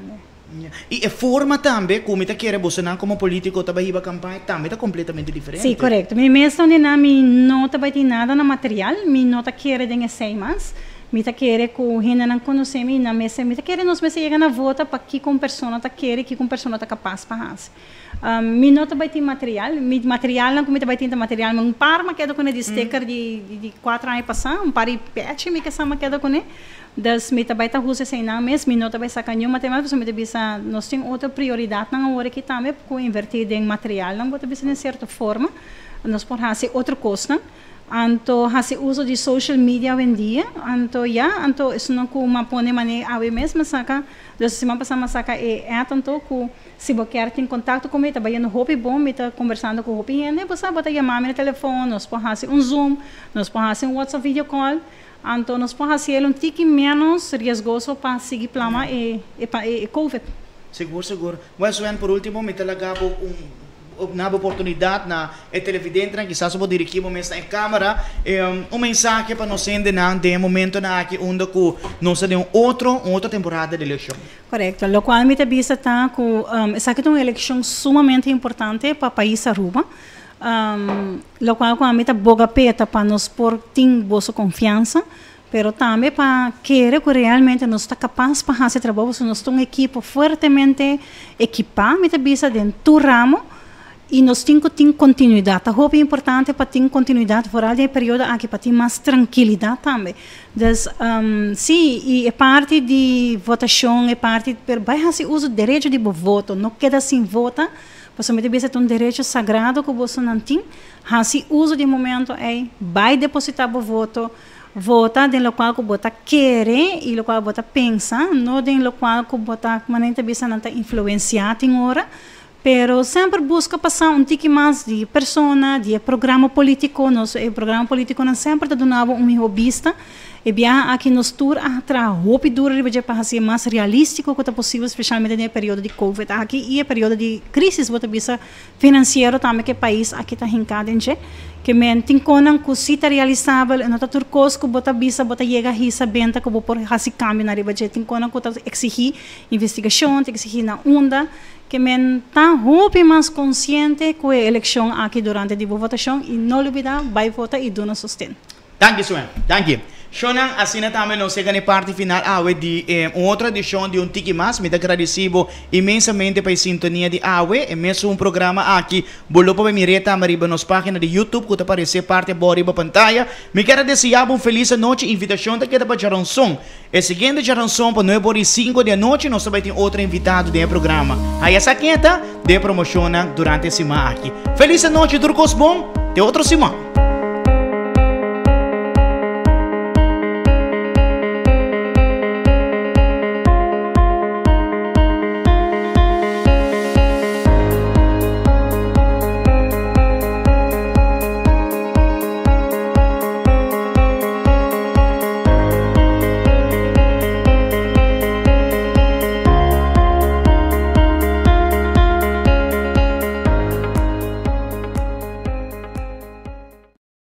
E a forma também, como está querendo você como político trabalhar a campanha, também está completamente diferente. Sim, correto. Mesmo onde não trabalha nada no material, não está querendo ser mais. Me tá querer com gente não conhece me na mesa, me tá querer nós mesa chegar na volta para que com pessoa tá querer que com pessoa tá capaz para fazer. Me não tá ter material, me material não como tá ter material, mas par ma queda com de sticker de 4 anos passar, par de patch me que sama queda com das me tá ter usa sem na mesa, me não tá sacar nenhum material, mas me tá bisa nós tem outra prioridade na hora que também com invertir em material, não bota bisa de certa forma, nós por fazer outra coisa. Anto hace uso de social media hoy en día, anto isso não como pone maneira a mesma saca, das semana passada saca tanto que se você quer ter contato comigo, trabalhando hobby bom, me tá conversando com hobby, né? Você pode chamar no telefone, nós podemos fazer Zoom, nós podemos fazer WhatsApp video call, anto nós podemos fazer tique menos riscoso para seguir plama e COVID. Seguro. Mas Sue-Ann, por último, me talaga na oportunidade na televidente que quizás vou dirigir momento em câmera mensagem para nós ainda de momento na aqui onde que nós temos outra temporada de eleição. Correto. O qual me avisa tá com essa é uma eleição sumamente importante para o país Aruba. O qual com a meta boga peta para nós por ter boa confiança, pero também para querer que realmente nós está capaz para fazer trabalho, nós temos uma equipe fortemente equipada, me avisa dentro do ramo. E nós temos que ter continuidade. A roupa é importante para ter continuidade fora do período aqui para ter mais tranquilidade também. Então, sim, e é parte de votação, é parte de vai fazer uso do direito de voto, não queda sem voto. Você deve ser um direito sagrado que você não tem. Fazer uso de momento vai depositar o voto. Vota de lo qual que você quer e lo qual você pensa, não de lo qual que você maneira bisa não está influenciado em hora. Pero sempre busca passar tique mais de persona, de programa político. Nosso programa político não sempre está dando hobbyista. E bem aqui nos tour atrás roupa dura para ser mais realístico que é possível, especialmente no período de COVID. Aqui e o período de crise, você bisa financeiro também que o país aqui está rincado em que men tem conan que se está realizável, não está turcos que você bisa, você chega a risa benta que você pode fazer câmbio na riba, tem conan que está exigir investigação, exigir na onda. Que men tá roupa mais consciente com a eleição aqui durante a votação e não olvidar vai votar e dona sustento. Thank you, Sue-Ann. Thank you. Shonan, assim também nós chegamos na parte final de outra edição de Tiki Mas. Me agradecido imensamente pela sintonia de Awe. É mesmo programa aqui. Bolo para mireta mariba nos página de YouTube que aparecer parte boa riba pantalla. Me quero desejar feliz noite. Invitação da queda para Jaronson. É seguinte Jaronson para 9h05 da noite nós também tem outro invitado do programa. Aí essa quinta de promociona durante a semana aqui. Feliz noite, turcos bom. Até outra semana.